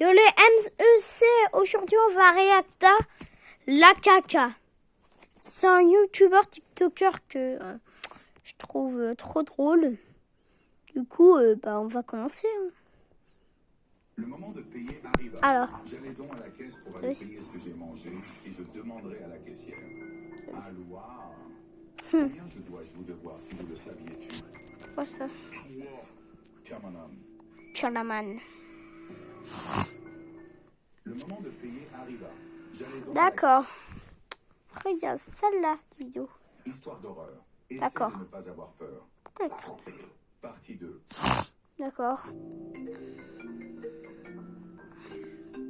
Yo les NEC, aujourd'hui on va réacter la caca. C'est un youtubeur tiktoker que je trouve trop drôle. Du coup, on va commencer. Le moment de payer arriva. Alors, j'allais donc à la caisse pour aller payer ce que j'ai mangé et je demanderai à la caissière. Aloha, combien je dois vous devoir si vous le saviez-tu? quoi ça? Tiens, mon homme. Chalaman. Le moment de payer arriva. J'allais donc D'accord. Regarde celle-là, vidéo. Histoire d'horreur. Essaie D'accord. de ne pas avoir peur. Partie 2. D'accord.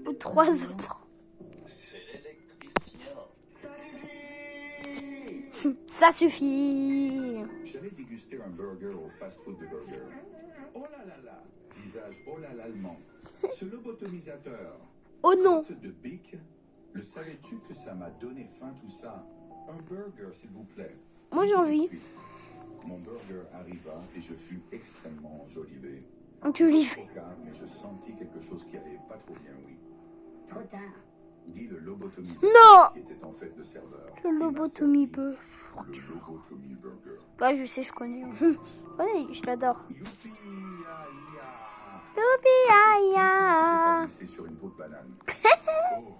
Ou 3 autres. C'est l'électricien. Ça suffit. J'allais déguster un burger au fast-food de burger. Oh là là là, disais-je, oh là l'allemand. Ce lobotomisateur. Oh non. Crotte de bique, le savais-tu que ça m'a donné faim tout ça? Un burger, s'il vous plaît. Moi j'ai envie. Mon burger arriva et je fus extrêmement enjolivé. Tu lui fais. Mais je sentis quelque chose qui allait pas trop bien, oui. Trop tard. Dit le lobotomisateur Non. qui était en fait le serveur. Le lobotomie Le lobotomie burger. Bah je sais, je connais. Ouais, je l'adore. Youpi, Youpi, aïe, aïe. aïe. C'est sur une peau de banane. Oh,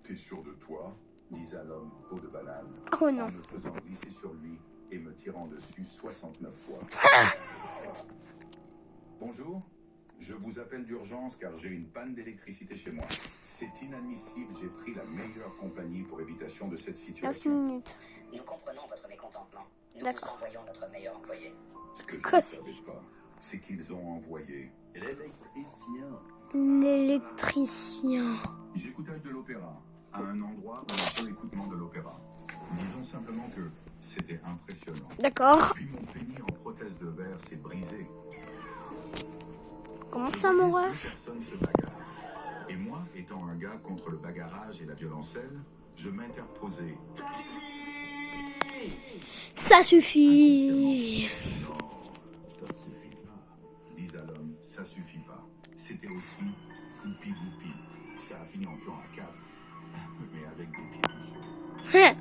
t'es sûr de toi? Disait l'homme peau de banane. Oh non. En me faisant glisser sur lui et me tirant dessus 69 fois. Bonjour, je vous appelle d'urgence car j'ai une panne d'électricité chez moi. C'est inadmissible, j'ai pris la meilleure compagnie pour évitation de cette 9 situation. minutes. Nous comprenons votre mécontentement. Nous vous D'accord. envoyons notre meilleur employé. Ce que C'est je quoi ne ça? savais pas, c'est qu'ils ont envoyé l'électricien. L'électricien. J'écoutais de l'opéra, à un endroit où on peut l'écoutement de l'opéra. Disons simplement que c'était impressionnant. D'accord. Puis mon pénis en prothèse de verre s'est brisé. Comment ça, mon Deux ref? personnes se bagarrent. Et moi, étant un gars contre le bagarrage et la violencelle, je m'interposais. Ça suffit. Non, ça suffit pas. Disait l'homme, ça suffit pas. C'était aussi goupi-goupi. Ça a fini en plan à 4, mais avec des pièges.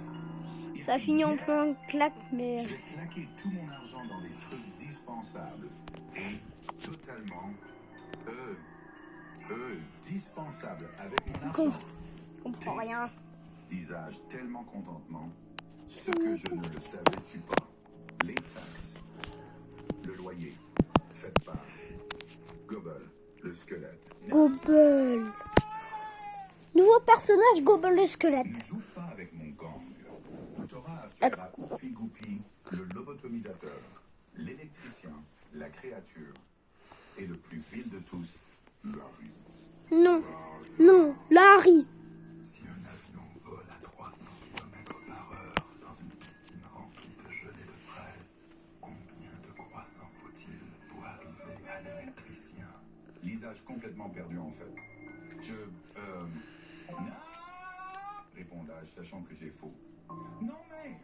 Ça finit en plein claque, mais... Je vais claquer tout mon argent dans des trucs dispensables et totalement dispensables avec mon argent. Je comprends rien. Disais-je tellement contentement. Ce que je ne le savais-tu pas. Les taxes, le loyer, faites part. Gobble, le squelette. Gobble. Nouveau personnage, Gobble le squelette. Ne joue pas avec mon gang. Tu auras affaire à Oupi Goupi, le lobotomisateur, l'électricien, la créature et le plus vil de tous, Larry. Non. Non, Larry. Si un avion vole à 300 km/h dans une piscine remplie de gelée de fraises, combien de croissants faut-il pour arriver à l'électricien? Lisage complètement perdu en fait. Non, répondais-je, sachant que j'ai faux. Non mais,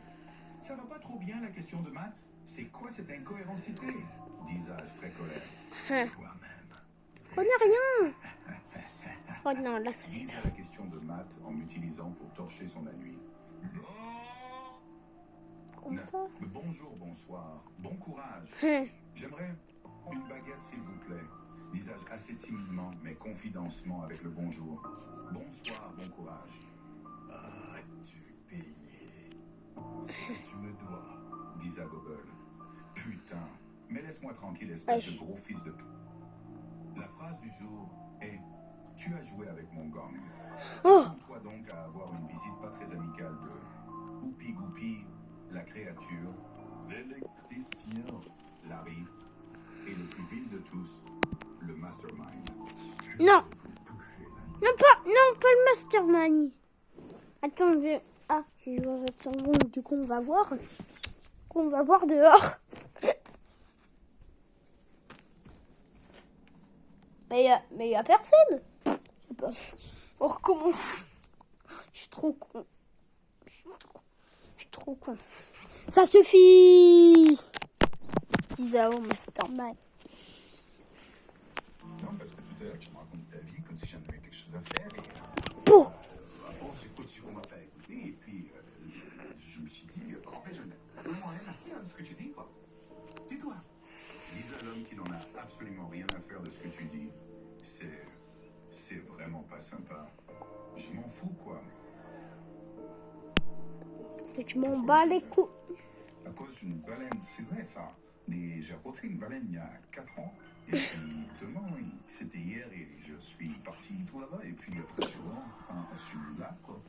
ça va pas trop bien la question de maths? C'est quoi cette incohérencité? Disais-je très colère. Toi-même. On n'a rien. Oh non, là ça fait... Disais la question de maths en m'utilisant pour torcher son ennui. Comme ça. Bonjour, bonsoir, bon courage. J'aimerais une baguette, s'il vous plaît. Disais-je assez timidement, mais confidencement avec le bonjour. Bonsoir, bon courage. As-tu payé ce que tu me dois? Disait Gobble. Putain, mais laisse-moi tranquille, espèce de gros fils de p... La phrase du jour est « Tu as joué avec mon gang ». Toi donc à avoir une visite pas très amicale de Oupi Goupi, la créature, l'électricien, Larry, et le plus vil de tous, le mastermind. Non. Non, pas le mastermind. Attends, je vais voir votre cerveau, du coup on va voir. On va voir dehors. Mais y a personne. Je sais pas. On recommence. Je suis trop con. Ça suffit. Isao Mastermind. Non, parce que tout à l'heure, tu me racontes ta vie comme si j'en avais pas sympa. Je m'en fous, quoi. Je m'en bats les couilles. À cause d'une baleine, c'est vrai ça. J'ai rencontré une baleine il y a 4 ans. Et puis demain, c'était hier et je suis parti tout là-bas. Et puis après, je suis là, quoi.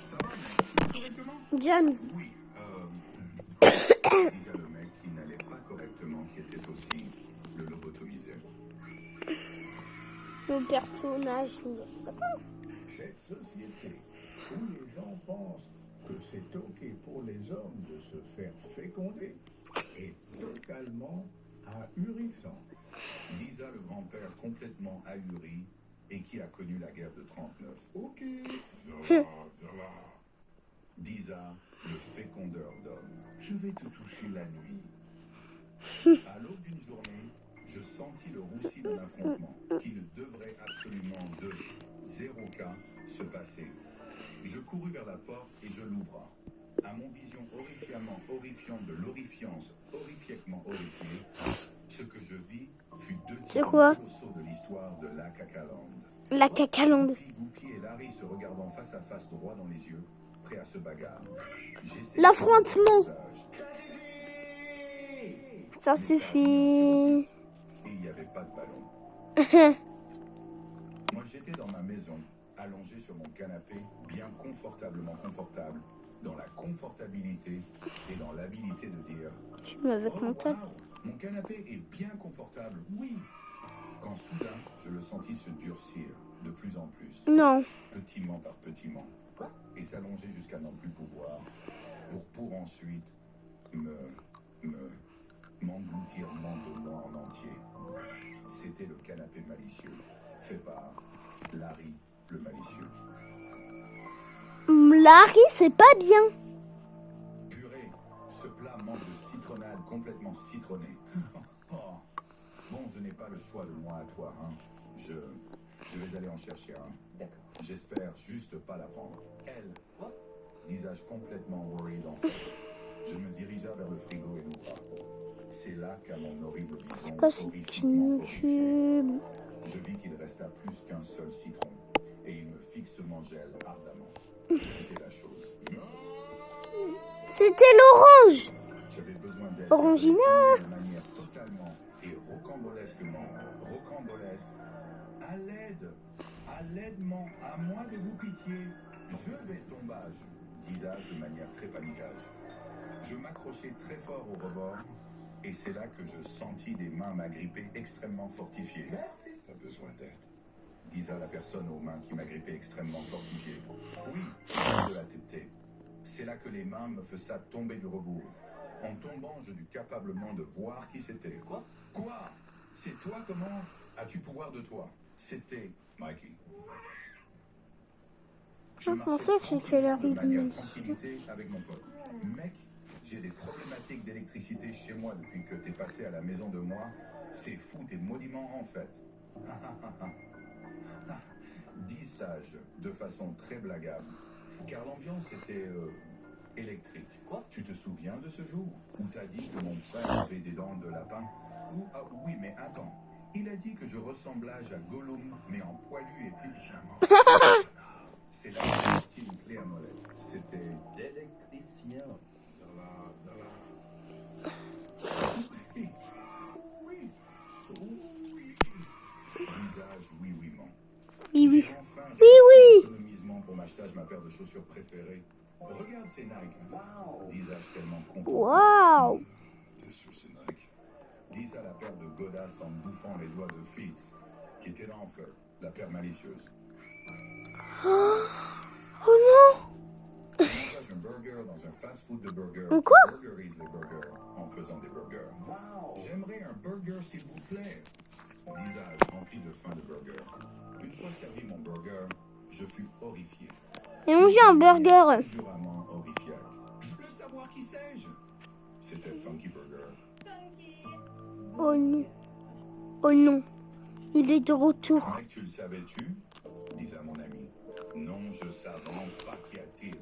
Ça va, mais correctement? John, Oui, disait le mec qui n'allait pas correctement, qui était aussi le lobotomisé. le personnage. Cette société où les gens pensent que c'est ok pour les hommes de se faire féconder est totalement ahurissant. Disa, le grand-père complètement ahuri et qui a connu la guerre de 39. Ok, ça va. Disa, le fécondeur d'hommes. Je vais te toucher la nuit. À l'aube d'une journée, je sentis le roussi d'un affrontement qui ne devrait absolument de 0 cas se passer. Je courus vers la porte et je l'ouvra. À mon vision horrifiante de l'horrifiance, horrifiquement horrifiée, ce que je vis fut 2 C'est types quoi? colossaux de l'histoire de la Cacaland. La cacalande. Goupy et Larry se regardant face à face droit dans les yeux, prêts à se bagarrer. L'affrontement. Ça suffit. Et il n'y avait pas de ballon. Moi, j'étais dans ma maison, allongé sur mon canapé, bien confortablement confortable, dans la confortabilité et dans l'habilité de dire Tu m'avais compté. wow, mon canapé est bien confortable, oui. Quand soudain, je le sentis se durcir de plus en plus, Non. petiment par petiment, et s'allonger jusqu'à n'en plus pouvoir, pour ensuite m'engloutir de moi en entier. C'était le canapé malicieux, fait par Larry le malicieux. Larry, c'est pas bien. Purée, ce plat manque de citronnade complètement citronnée. Oh. Bon, je n'ai pas le choix de moi à toi, hein. Je vais aller en chercher un. D'accord. J'espère juste pas la prendre. Elle, disais-je complètement worried en fait. Je me dirigea vers le frigo et l'ouvra. C'est là qu'à mon horrible vision, C'est quoi cette horrifiquement horrifiée, YouTube? je vis qu'il resta plus qu'un seul citron, et il me fixement gèle ardemment. C'était la chose. C'était l'orange. J'avais besoin d'aide. Orangina. De manière totalement et rocambolesquement rocambolesque. À l'aidement, à moins de vous pitié, je vais tombage, disais-je de manière très paniquage. Je m'accrochai très fort au rebord, et c'est là que je sentis des mains m'agripper extrêmement fortifiées. Merci. T'as besoin d'aide, disa la personne aux mains qui m'agrippaient extrêmement fortifiées. Oui, de la tête. C'est là que les mains me faisaient tomber du rebours. En tombant, je dus capablement de voir qui c'était. Quoi? C'est toi? Comment as-tu pouvoir de toi? C'était Mikey. Je pensais que c'était Larry de manière le tranquillité avec mon pote. Mec, j'ai des problématiques d'électricité chez moi depuis que t'es passé à la maison de moi. C'est fou, t'es maudiment en fait. Dis sage, de façon très blagable, car l'ambiance était électrique. Quoi? Tu te souviens de ce jour où t'as dit que mon frère avait des dents de lapin? Oui, mais attends. Il a dit que je ressemblais à Gollum, mais en poilu et pyjama. C'est là que j'ai sorti une clé à molette. C'était l'électricien. Oui. Visage, oui, man. Oui. J'ai enfin Oui. économisement pour m'acheter ma paire de chaussures préférées. Regarde ces Nike. Wow. Disais-je tellement content. Waouh. T'es sûr c'est Nike? Dis à la paire de godasses en bouffant les doigts de Fitz, qui était là en fait, la paire malicieuse. Oh non. Je mange un burger dans un fast-food de burger. Quoi? Burgerise les burgers en faisant des burgers. Wow. J'aimerais un burger s'il vous plaît. Disais-je rempli de faim de burger. Une fois servi mon burger, je fus horrifié. Et on un burger. Figuramment horrifiaque. Je veux savoir qui sais-je? C'était Funky Burger. Oh non. Oh non. Il est de retour. Mec, tu le savais-tu? Disait mon ami. Non, je savais pas qu'y a-t-il.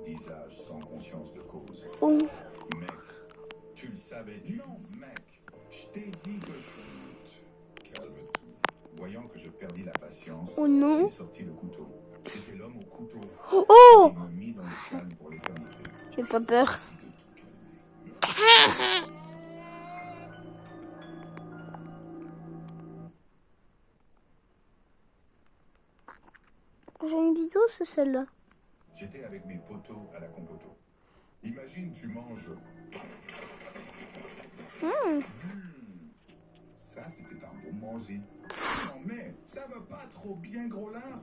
Disais-je sans conscience de cause. Oh. Mec, tu le savais-tu? Non, mec, je t'ai dit que... Calme-toi. Voyant que je impatience, Oh non. j'ai sorti le couteau. C'était l'homme au couteau Oh, qui m'a mis dans le calme pour l'éternité. j'ai pas peur. J'ai une vidéo, c'est celle-là. J'étais avec mes potos à la compoto. Imagine, tu manges. Ça, c'était un bon manger. Non, mais ça va pas trop bien, gros lard.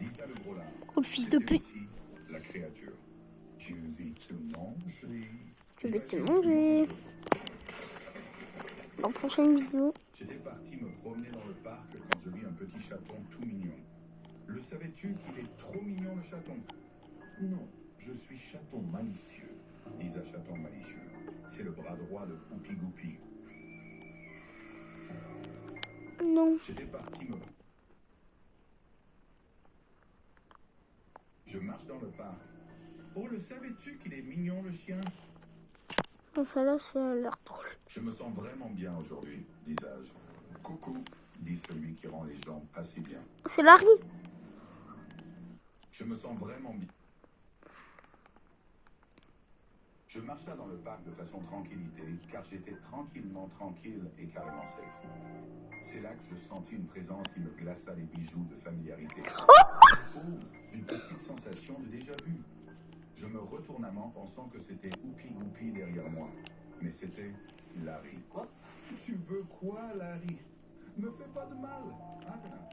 Lisa le gros lard. Oh, le fils de C'était pute. aussi la créature. Tu veux te manger. Je vais te Imagine, manger. tu manges. En prochaine vidéo. J'étais parti me promener dans le parc quand je vis un petit chaton tout mignon. Le savais-tu qu'il est trop mignon, le chaton? Non, je suis chaton malicieux. Dis à chaton malicieux. C'est le bras droit de Oupi Goupi. Non. J'étais parti me... Je marche dans le parc. Oh, le savais-tu qu'il est mignon, le chien? Non, celle-là, ça a l'air drôle. Je me sens vraiment bien aujourd'hui, dis-je. Coucou, dit celui qui rend les gens pas si bien. C'est Larry. Je me sens vraiment bien. Je marcha dans le parc de façon tranquillité, car j'étais tranquillement tranquille et carrément safe. C'est là que je sentis une présence qui me glaça les bijoux de familiarité. Oh, une petite sensation de déjà-vu. Je me retourna en pensant que c'était Oupi Goupi derrière moi. Mais c'était Larry. Quoi? Tu veux quoi, Larry? Me fais pas de mal. Attends.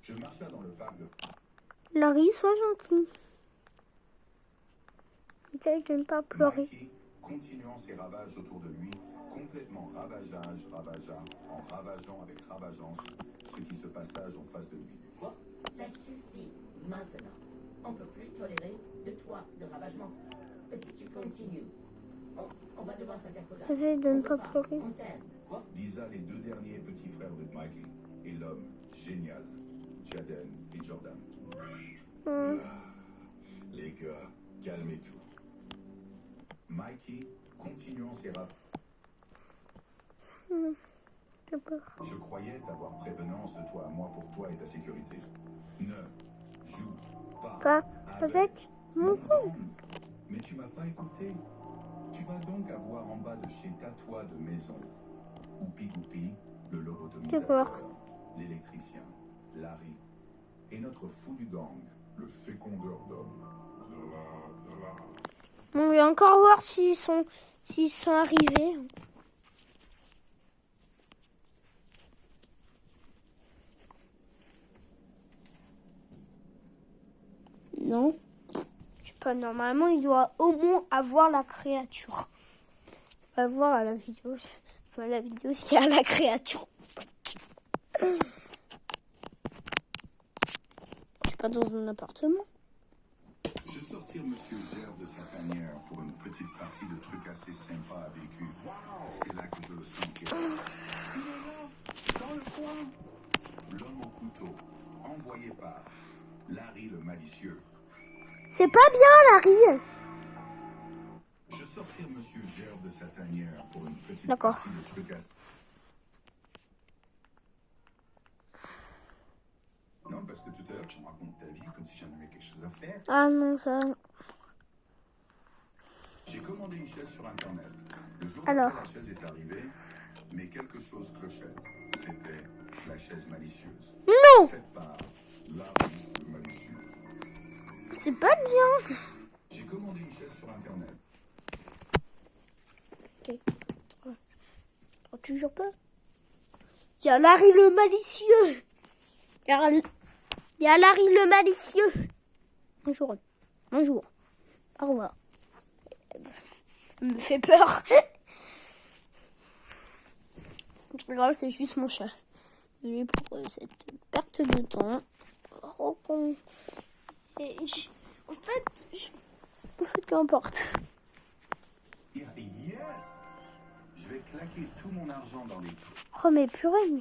Je marcha dans le parc de... Larry, sois gentil. Essaye de ne pas pleurer. Mikey, continuant ses ravages autour de lui, complètement ravagea en ravageant avec ravageance ce qui se passage en face de lui. Quoi? Ça suffit maintenant. On peut plus tolérer de toi de ravagement. Et si tu continues, on va devoir s'interposer. Essaye de ne On veut pas pleurer. On t'aime. Quoi? Disa les deux derniers petits frères de Mikey et l'homme génial, Jaden et Jordan. Les gars, calmez-vous. Mikey, continuant ses ravages. J'ai peur. Je croyais avoir prévenance de toi à moi pour toi et ta sécurité. Ne joue Pas avec mon monde. Mais tu m'as pas écouté. Tu vas donc avoir en bas de chez toi de maison Oupi Goupi, le lobotomisateur, l'électricien, Larry, et notre fou du gang, le fécondeur d'hommes. On va encore voir s'ils sont arrivés. Non. Je sais pas, normalement, il doit au moins avoir la créature. On va voir à la vidéo. Enfin, la vidéo s'il y a la créature. Je suis pas dans un appartement. Je sortir Monsieur Gerbe de sa tanière pour une petite partie de trucs assez sympas à vécu. C'est là que je le sentirai. Il est là, dans le coin. L'homme au couteau, envoyé par Larry le malicieux. C'est pas bien, Larry. Je sortir Monsieur Gerbe de sa tanière pour une petite D'accord. partie de trucs assez... Non, parce que tout à l'heure, tu me racontes ta vie comme si j'en avais quelque chose à faire. Ah non, ça... J'ai commandé une chaise sur Internet. Le jour Alors. après, la chaise est arrivée, mais quelque chose clochette. C'était la chaise malicieuse. Non, Faite par Larry le malicieux. c'est pas bien. J'ai commandé une chaise sur Internet. Ok. Toujours pas. Il y a Larry le malicieux. Il y a Larry le malicieux. Bonjour. Bonjour. Au revoir. Il me fait peur. Je rigole, c'est juste mon chat. Désolé pour cette perte de temps. Oh, en fait, qu'importe. Yes! Je vais claquer tout mon argent dans les trous. Oh, mais purée, mais...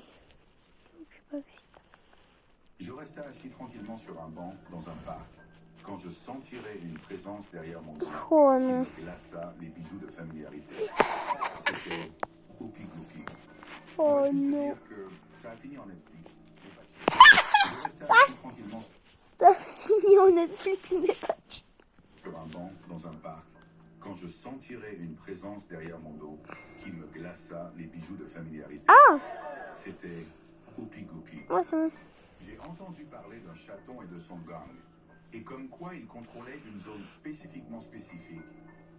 j'ai pas vu. Je restais assis tranquillement sur un banc dans un parc quand je sentirais une présence derrière mon dos Oh qui non. me glaça les bijoux de familiarité. C'était Oupi Goupi. Oh On va juste te non. dire que ça a fini en Netflix. Mais pas de chance. Je restais Installe tranquillement Ça finit en Netflix, mais pas de- sur un banc dans un parc quand je sentirai une présence derrière mon dos qui me glaça les bijoux de familiarité. Ah, C'était Oupi Goupi. ouais, c'est bon. J'ai entendu parler d'un chaton et de son gang, et comme quoi il contrôlait une zone spécifiquement spécifique,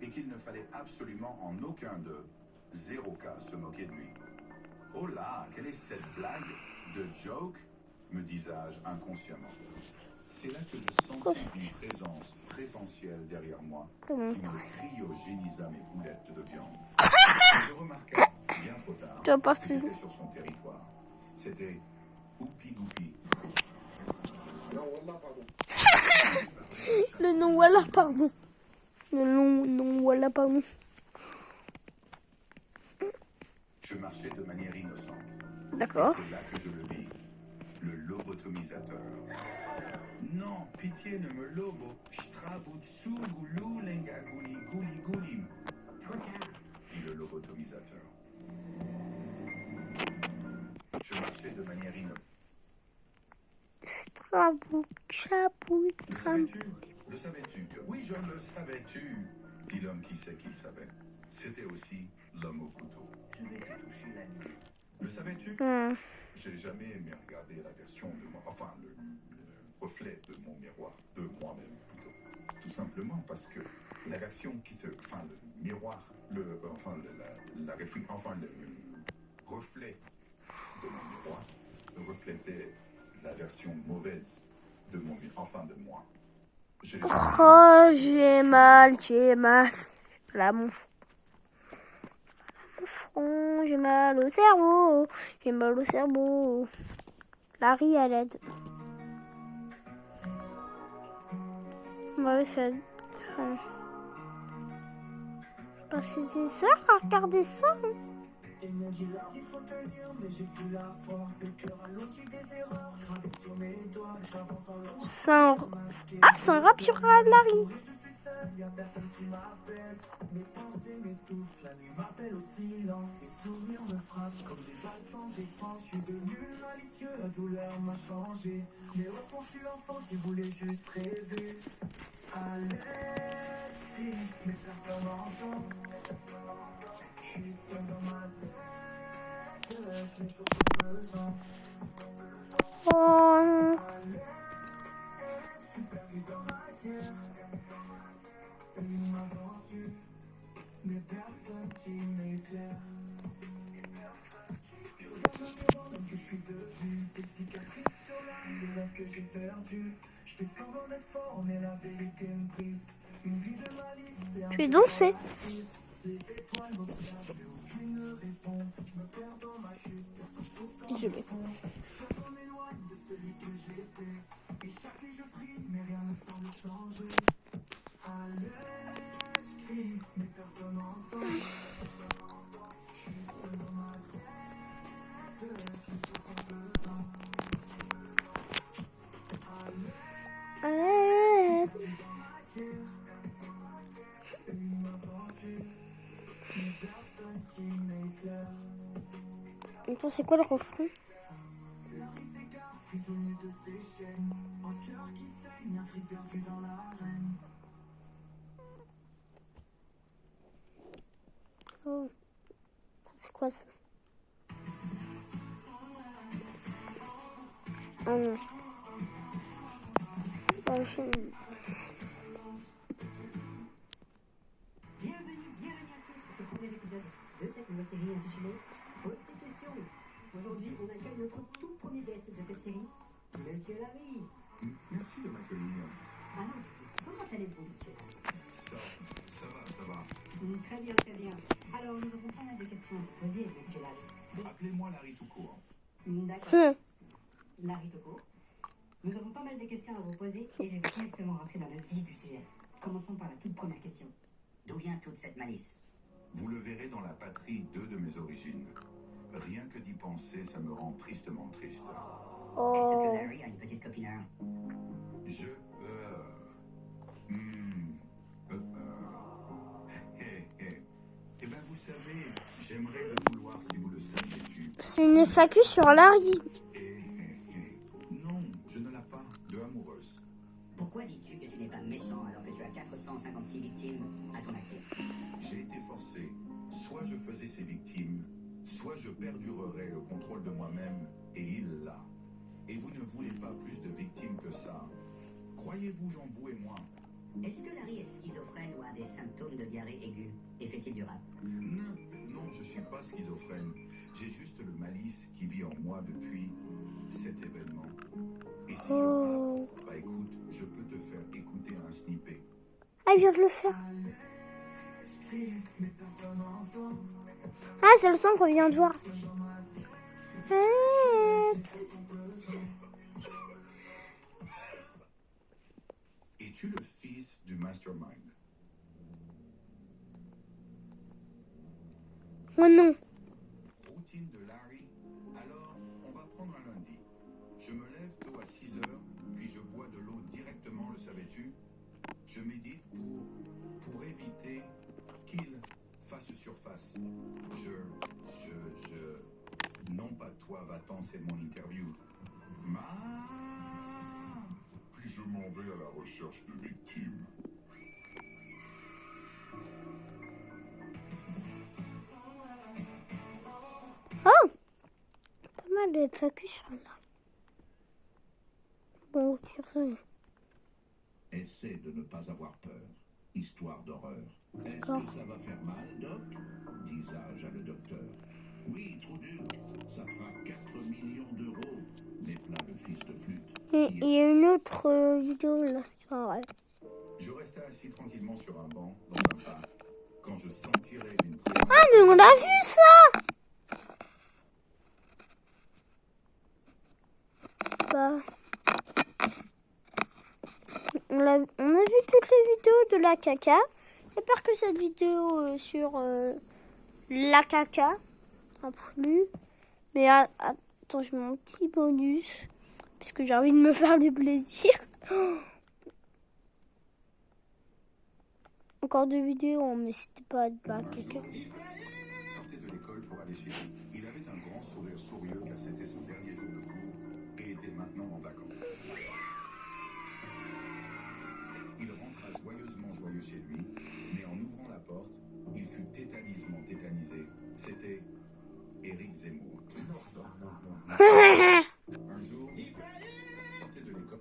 et qu'il ne fallait absolument en aucun d'eux, zéro cas, se moquer de lui. Oh là, quelle est cette blague de joke, me disais-je inconsciemment. C'est là que je sentis une présence présentielle derrière moi qui me cryogénisa mes boulettes de viande. Je remarqua, bien trop tard, Tu vas pas que se- j'étais sur son territoire. C'était Oupi Goupi. Non, Wallah, pardon. Le nom, voilà, pardon. Le nom, non, voilà, pardon. Je marchais de manière innocente. D'accord. C'est là que je le vis. Le lobotomisateur. Non, pitié, ne me lobo. Strabutsu goulou lenga gouli gouli goulim. Dit le lobotomisateur. Je marchais de manière innocente. Trabou, chabou, Le trabou. savais-tu? Le savais-tu que... Oui, je le savais-tu, dit l'homme qui sait qu'il savait. C'était aussi l'homme au couteau. Je vais te toucher la nuit. Le savais-tu? J'ai jamais aimé regarder la version de moi, enfin le reflet de mon miroir, de moi-même plutôt. Tout simplement parce que la version qui se, enfin le miroir, la enfin le reflet de mon miroir reflétait la version mauvaise de mon, enfin de moi. J'ai Oh, j'ai mal. Là, mon front, j'ai mal au cerveau. J'ai mal au cerveau. Larry à l'aide. Ouais, ça... Ouais. Passer des heures à regarder ça. Hein. Ils m'ont dit là, il faut tenir, mais j'ai plus la foi. Le cœur à l'outil des erreurs, gravé sur mes doigts. J'avance dans le C'est un rap sur Larry. je suis seul, y'a personne qui m'apaise. Mes pensées m'étouffent, la nuit m'appelle au silence. Les souvenirs me frappent comme des balles sans défense. Je suis devenu malicieux, la douleur m'a changé. Mais au fond, je suis l'enfant qui voulait juste rêver. À l'esprit, mais personne n'entend. Je suis seul dans ma tête, les jours sont pesants. Oh, Je suis perdu dans ma guerre, une main vendue, mais personne qui m'éclaire. Je regarde le miroir, l'homme que je suis devenu, des cicatrices sur l'âme, des rêves que j'ai perdus. Je fais semblant d'être fort, mais la vérité me brise. Une vie de malice, c'est un je vais danser. les étoiles m'observent, mais aucune ne répond. Je me perds dans ma chute, personne pourtant Je vais. je m'éloigne de celui que j'étais. Et chaque nuit je prie, mais rien ne semble changer. À l'aide, je crie, mais personne n'entend. Je suis seul dans ma tête, les jours sont pesants. À Ouais. l'aide, dans ma guerre, une main vendue, mais personne qui m'éclaire. Attends, c'est quoi le refrain? La vie s'égare, prisonnier de ses chaînes. Un cœur qui saigne, un cri perdu dans l'arène. Oh. C'est quoi ça? Oh non. Oh, je... Bienvenue à tous pour ce premier épisode de cette nouvelle série intitulée Pose tes questions. Aujourd'hui, on accueille notre tout premier guest de cette série, Monsieur Larry. Merci de m'accueillir. Alors, comment allez-vous, Monsieur Larry? Ça va. Très bien, très bien. Alors, nous avons pas mal de questions à vous poser, Monsieur Larry. Appelez-moi Larry tout court. D'accord. Larry Toko. Nous avons pas mal de questions à vous poser et je vais directement rentrer dans le vif du sujet. Commençons par la toute première question. D'où vient toute cette malice? Vous le verrez dans la patrie de mes origines. Rien que d'y penser, ça me rend tristement triste. Est-ce que Larry a une petite copine à un? Je... Eh ben, vous savez, j'aimerais le vouloir si vous le saviez-tu. C'est une FAQ sur Larry. Non, je ne la Pourquoi dis-tu que tu n'es pas méchant alors que tu as 456 victimes à ton actif? J'ai été forcé. Soit je faisais ces victimes, soit je perdurerais le contrôle de moi-même, et il l'a. Et vous ne voulez pas plus de victimes que ça. Croyez-vous en vous et moi? Est-ce que Larry est schizophrène ou a des symptômes de diarrhée aiguë? Et fait-il du rap? Non, je suis pas schizophrène. J'ai juste le malice qui vit en moi depuis cet événement. Et si je rappe, bah écoute, je peux te faire écouter un snippet. Ah, il vient de le faire. Ah, c'est le son qu'on vient de voir. Es-tu le fils du mastermind? Oh non. Routine de Larry. Alors, on va prendre un lundi. Je me lève tôt à 6 heures, puis je bois de l'eau directement, le savais-tu? Je médite pour éviter qu'il fasse surface. Non pas toi, va-t'en, c'est mon interview. Puis je m'en vais à la recherche de victimes. Oh, pas mal de focus là. Bon, purée. Essaie de ne pas avoir peur. Histoire d'horreur. Est-ce D'accord. que ça va faire mal, Doc? Dis sage à le docteur. Oui, Trouduc, ça fera 4 millions d'euros. N'est pas le fils de flûte. Et il y a une autre vidéo là. Ouais. Je restais assis tranquillement sur un banc dans un parc quand je sentirais une présence. Ah, mais on l'a vu ça. Bah, on a vu toutes les vidéos de la caca. J'espère que cette vidéo sur la caca a plu. Mais attends, je mets mon petit bonus puisque j'ai envie de me faire du plaisir. Encore deux vidéos, mais c'était pas de la caca. Il sortait de l'école pour aller chez lui. Il avait un grand sourire sourieux car c'était son dernier jour de cours et était maintenant en vacances. Il rentra joyeux chez lui, mais en ouvrant la porte, il fut tétanisé. C'était Éric Zemmour. Un jour, il sortait de l'école.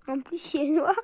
En plus, il est noir.